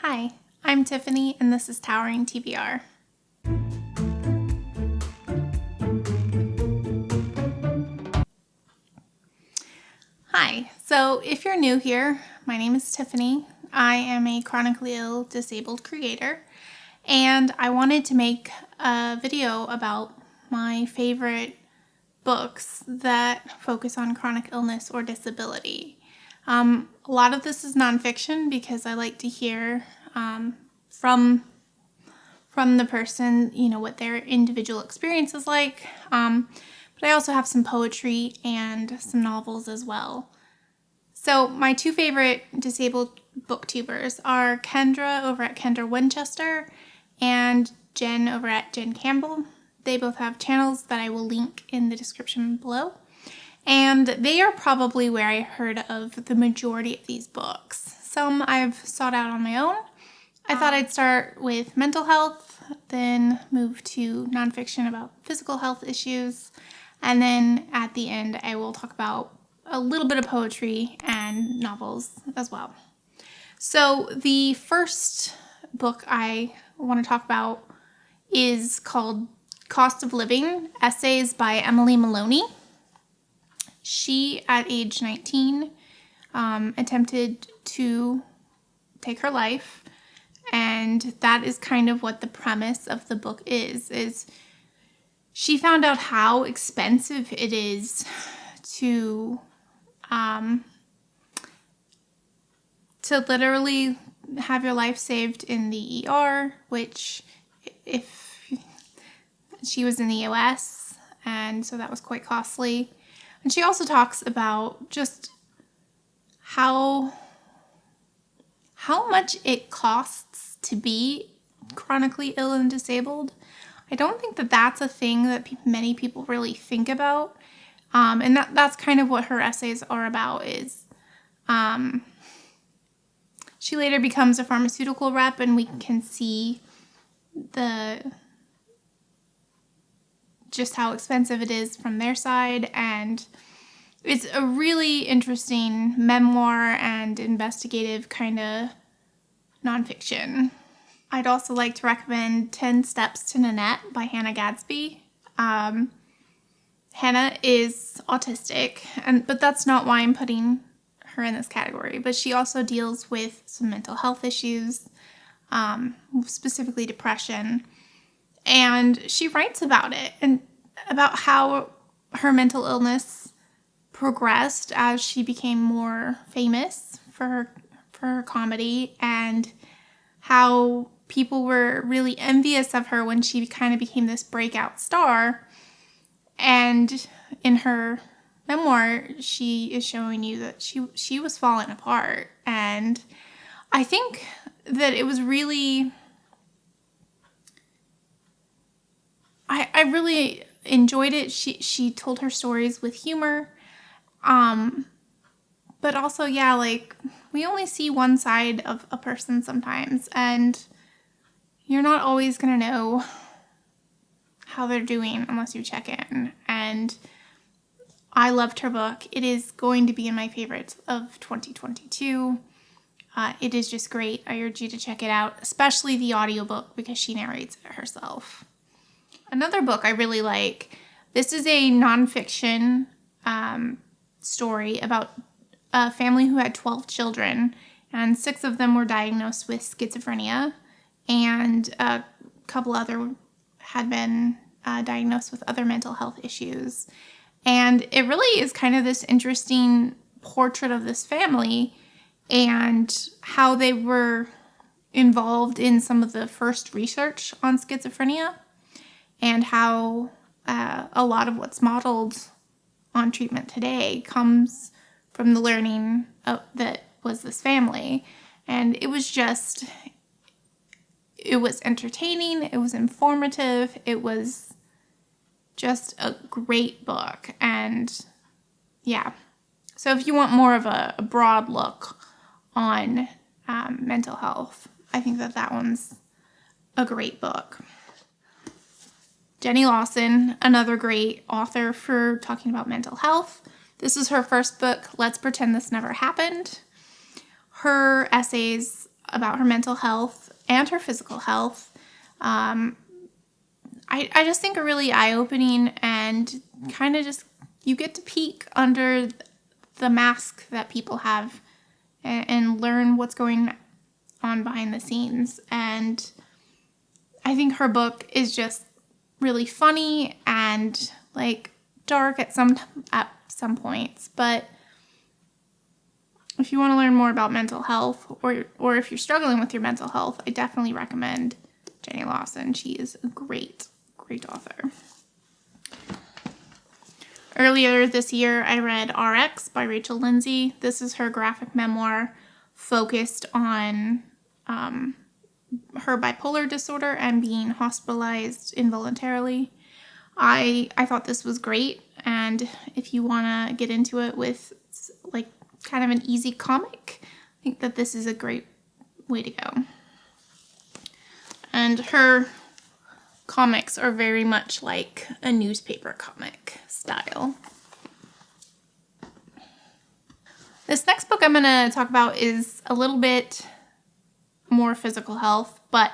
Hi, I'm Tiffany, and this is Towering TBR. Hi, so if you're new here, my name is Tiffany. I am a chronically ill disabled creator, and I wanted to make a video about my favorite books that focus on chronic illness or disability. A lot of this is nonfiction because I like to hear from the person, what their individual experience is like. But I also have some poetry and some novels as well. So my two favorite disabled booktubers are Kendra over at Kendra Winchester and Jen over at Jen Campbell. They both have channels that I will link in the description below. And they are probably where I heard of the majority of these books. Some I've sought out on my own. I thought I'd start with mental health, then move to nonfiction about physical health issues, and then at the end I will talk about a little bit of poetry and novels as well. So the first book I want to talk about is called Cost of Living, Essays by Emily Maloney. She, at age 19, attempted to take her life, and that is kind of what the premise of the book is she found out how expensive it is to literally have your life saved in the ER, which if she was in the US, and so that was quite costly. And she also talks about just how much it costs to be chronically ill and disabled. I don't think that that's a thing that many people really think about. And that's kind of what her essays are about is she later becomes a pharmaceutical rep, and we can see just how expensive it is from their side. And it's a really interesting memoir and investigative kind of nonfiction. I'd also like to recommend 10 Steps to Nanette by Hannah Gadsby. Hannah is autistic, but that's not why I'm putting her in this category. But she also deals with some mental health issues, specifically depression. And she writes about it and about how her mental illness progressed as she became more famous for her comedy, and how people were really envious of her when she kind of became this breakout star. And in her memoir, she is showing you that she was falling apart. And I think that it was really, I really enjoyed it. She told her stories with humor. But also, we only see one side of a person sometimes, and you're not always going to know how they're doing unless you check in. And I loved her book. It is going to be in my favorites of 2022. It is just great. I urge you to check it out, especially the audiobook, because she narrates it herself. Another book I really like, this is a nonfiction story about a family who had 12 children, and 6 of them were diagnosed with schizophrenia, and a couple other had been diagnosed with other mental health issues. And it really is kind of this interesting portrait of this family and how they were involved in some of the first research on schizophrenia, and how a lot of what's modeled on treatment today comes from the learning that was this family. And it was entertaining, it was informative, it was just a great book. And yeah, so if you want more of a broad look on mental health, I think that one's a great book. Jenny Lawson, another great author for talking about mental health. This is her first book, Let's Pretend This Never Happened. Her essays about her mental health and her physical health. I just think are really eye-opening, and kind of just, you get to peek under the mask that people have and learn what's going on behind the scenes. And I think her book is just really funny and like dark at some points, but if you want to learn more about mental health, or if you're struggling with your mental health, I definitely recommend Jenny Lawson. She is a great author. Earlier this year, I read RX by Rachel Lindsay. This is her graphic memoir focused on her bipolar disorder and being hospitalized involuntarily. I thought this was great, and if you want to get into it with like kind of an easy comic, I think that this is a great way to go. And her comics are very much like a newspaper comic style. This next book I'm going to talk about is a little bit more physical health, but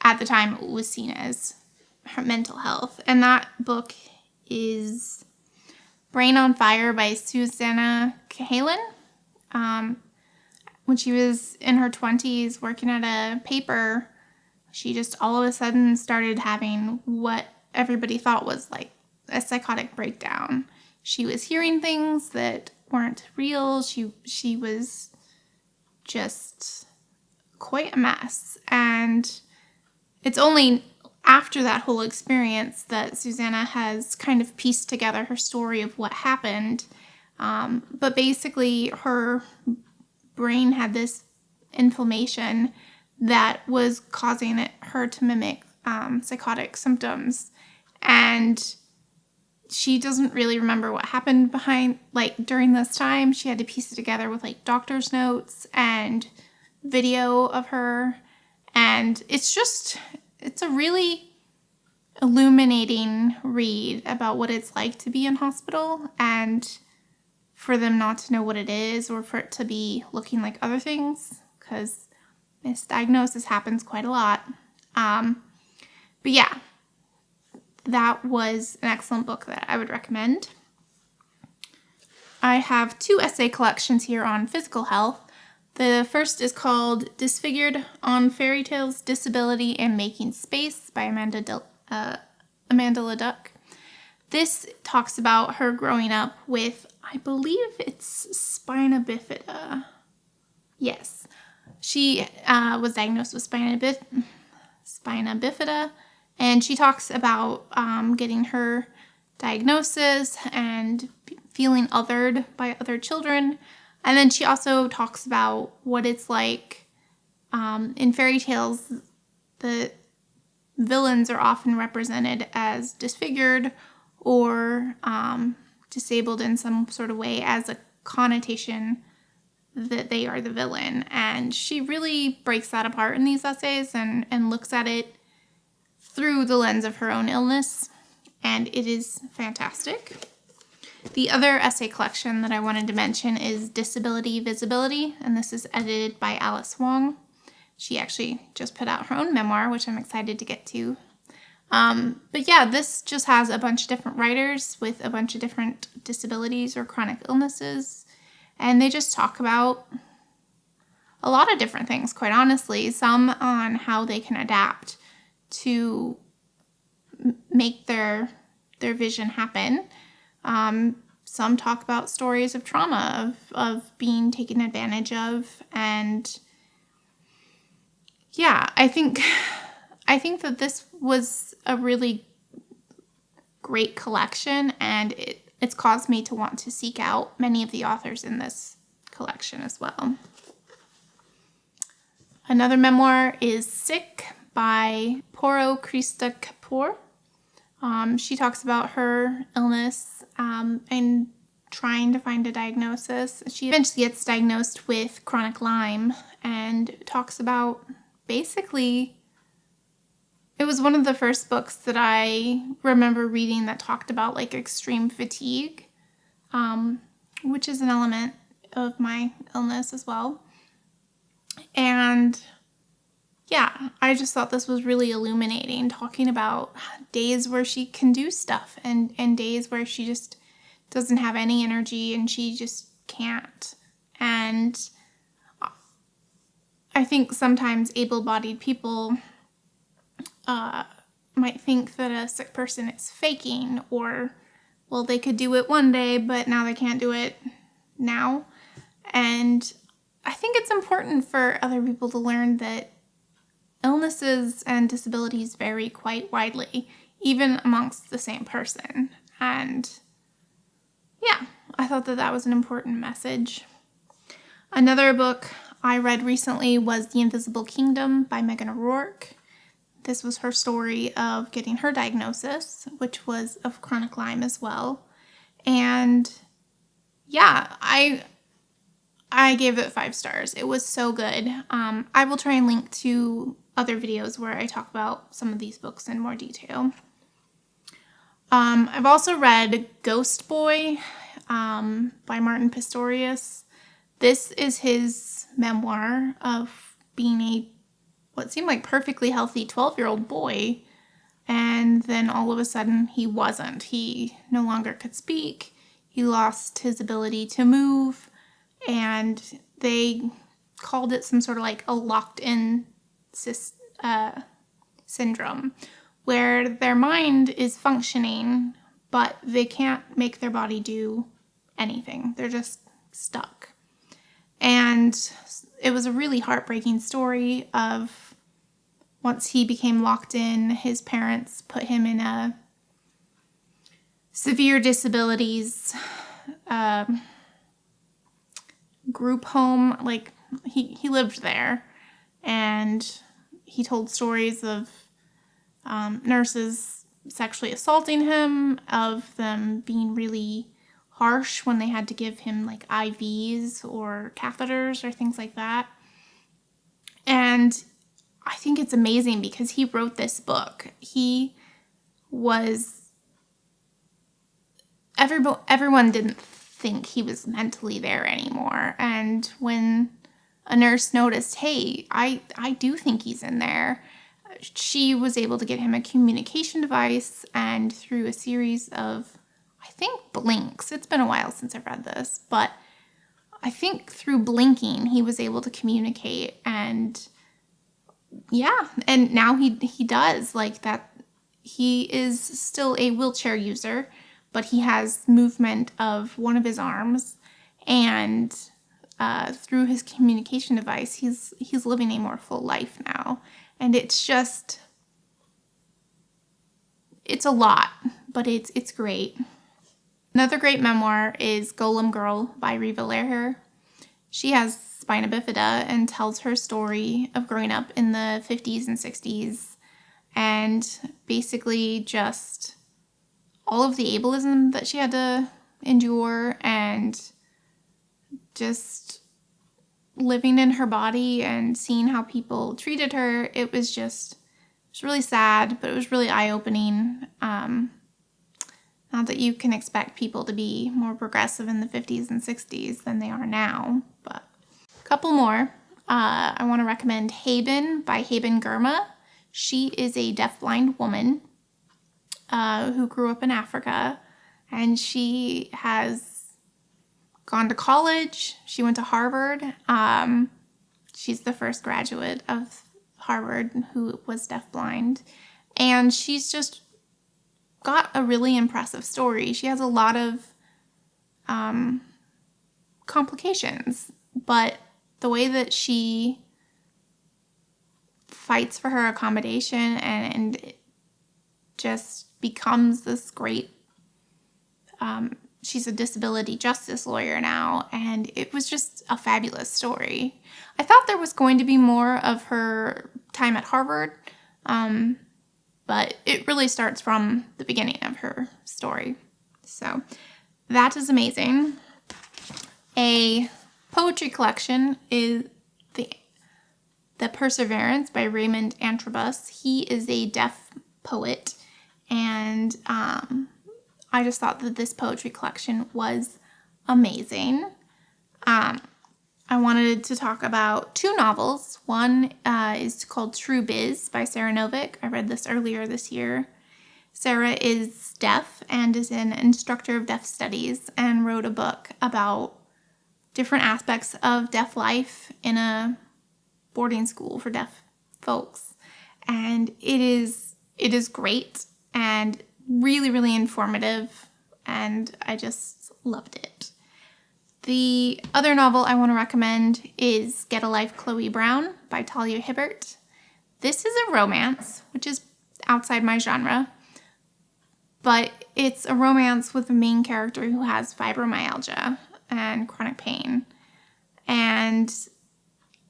at the time it was seen as her mental health. And that book is Brain on Fire by Susanna Cahalan. When she was in her 20s working at a paper, she just all of a sudden started having what everybody thought was like a psychotic breakdown. She was hearing things that weren't real. She was just quite a mess. And it's only after that whole experience that Susanna has kind of pieced together her story of what happened. But basically, her brain had this inflammation that was causing her to mimic psychotic symptoms. And she doesn't really remember what happened during this time. She had to piece it together with like doctor's notes and video of her. And it's a really illuminating read about what it's like to be in hospital, and for them not to know what it is, or for it to be looking like other things, because misdiagnosis happens quite a lot. But yeah, that was an excellent book that I would recommend. I have 2 essay collections here on physical health. The first is called Disfigured: On Fairy Tales, Disability, and Making Space by Amanda Leduc. This talks about her growing up with, I believe it's spina bifida. Yes. She was diagnosed with spina bifida, and she talks about getting her diagnosis and feeling othered by other children. And then she also talks about what it's like in fairy tales. The villains are often represented as disfigured or disabled in some sort of way, as a connotation that they are the villain. And she really breaks that apart in these essays and looks at it through the lens of her own illness, and it is fantastic. The other essay collection that I wanted to mention is Disability Visibility, and this is edited by Alice Wong. She actually just put out her own memoir, which I'm excited to get to. But yeah, this just has a bunch of different writers with a bunch of different disabilities or chronic illnesses, and they just talk about a lot of different things, quite honestly. Some on how they can adapt to make their vision happen. Some talk about stories of trauma, of being taken advantage of, and yeah, I think that this was a really great collection, and it's caused me to want to seek out many of the authors in this collection as well. Another memoir is Sick by Poro Krista Kapoor. She talks about her illness and trying to find a diagnosis. She eventually gets diagnosed with chronic Lyme and talks about, basically, it was one of the first books that I remember reading that talked about like extreme fatigue, which is an element of my illness as well. And yeah, I just thought this was really illuminating, talking about days where she can do stuff and days where she just doesn't have any energy and she just can't. And I think sometimes able-bodied people might think that a sick person is faking, or, well, they could do it one day, but now they can't do it now. And I think it's important for other people to learn that illnesses and disabilities vary quite widely, even amongst the same person. And yeah, I thought that that was an important message. Another book I read recently was The Invisible Kingdom by Megan O'Rourke. This was her story of getting her diagnosis, which was of chronic Lyme as well. And yeah, I gave it 5 stars. It was so good. I will try and link to other videos where I talk about some of these books in more detail. I've also read Ghost Boy by Martin Pistorius. This is his memoir of being what seemed like perfectly healthy 12-year-old boy, and then all of a sudden he wasn't. He no longer could speak. He lost his ability to move, and they called it some sort of like a locked-in syndrome, where their mind is functioning, but they can't make their body do anything. They're just stuck. And it was a really heartbreaking story of once he became locked in, his parents put him in a severe disabilities group home. Like, he lived there, and he told stories of nurses sexually assaulting him, of them being really harsh when they had to give him like IVs or catheters or things like that. And I think it's amazing because he wrote this book. Everyone didn't think he was mentally there anymore. And when a nurse noticed, hey, I do think he's in there, she was able to get him a communication device, and through a series of, I think, blinks. It's been a while since I've read this, but I think through blinking, he was able to communicate. And yeah, and now he does, like, that. He is still a wheelchair user, but he has movement of one of his arms, and through his communication device, he's living a more full life now. And it's a lot, but it's great. Another great memoir is Golem Girl by Riva Leher. She has spina bifida and tells her story of growing up in the 50s and 60s, and basically just all of the ableism that she had to endure, and just living in her body and seeing how people treated her. It was really sad, but it was really eye-opening. Not that you can expect people to be more progressive in the 50s and 60s than they are now, but a couple more. I want to recommend Haben by Haben Girma. She is a deafblind woman who grew up in Africa, and she has gone to college. She went to Harvard. She's the first graduate of Harvard who was deafblind, and she's just got a really impressive story. She has a lot of complications, but the way that she fights for her accommodation and just becomes this great, she's a disability justice lawyer now, and it was just a fabulous story. I thought there was going to be more of her time at Harvard, but it really starts from the beginning of her story. So that is amazing. A poetry collection is The Perseverance by Raymond Antrobus. He is a deaf poet, and I just thought that this poetry collection was amazing. I I wanted to talk about 2 novels. One is called True Biz by Sarah Novick. I read this earlier this year. Sarah is deaf and is an instructor of deaf studies and wrote a book about different aspects of deaf life in a boarding school for deaf folks. And it is great and really, really informative, and I just loved it. The other novel I want to recommend is Get a Life, Chloe Brown by Talia Hibbert. This is a romance, which is outside my genre, but it's a romance with a main character who has fibromyalgia and chronic pain. And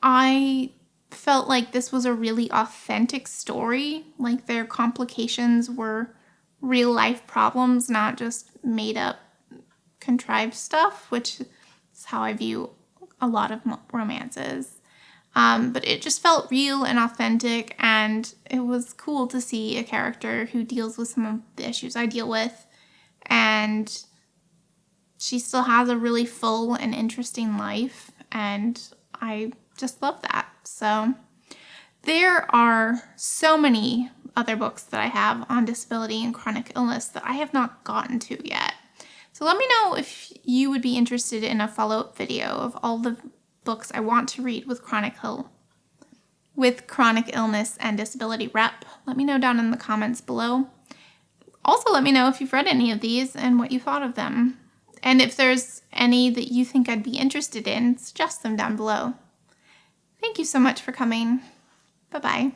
I felt like this was a really authentic story. Like, their complications were real life problems, not just made up, contrived stuff, which is how I view a lot of romances. But it just felt real and authentic, and it was cool to see a character who deals with some of the issues I deal with, and she still has a really full and interesting life, and I just love that. So there are so many other books that I have on disability and chronic illness that I have not gotten to yet. So let me know if you would be interested in a follow-up video of all the books I want to read with chronic illness and disability rep. Let me know down in the comments below. Also, let me know if you've read any of these and what you thought of them. And if there's any that you think I'd be interested in, suggest them down below. Thank you so much for coming. Bye-bye.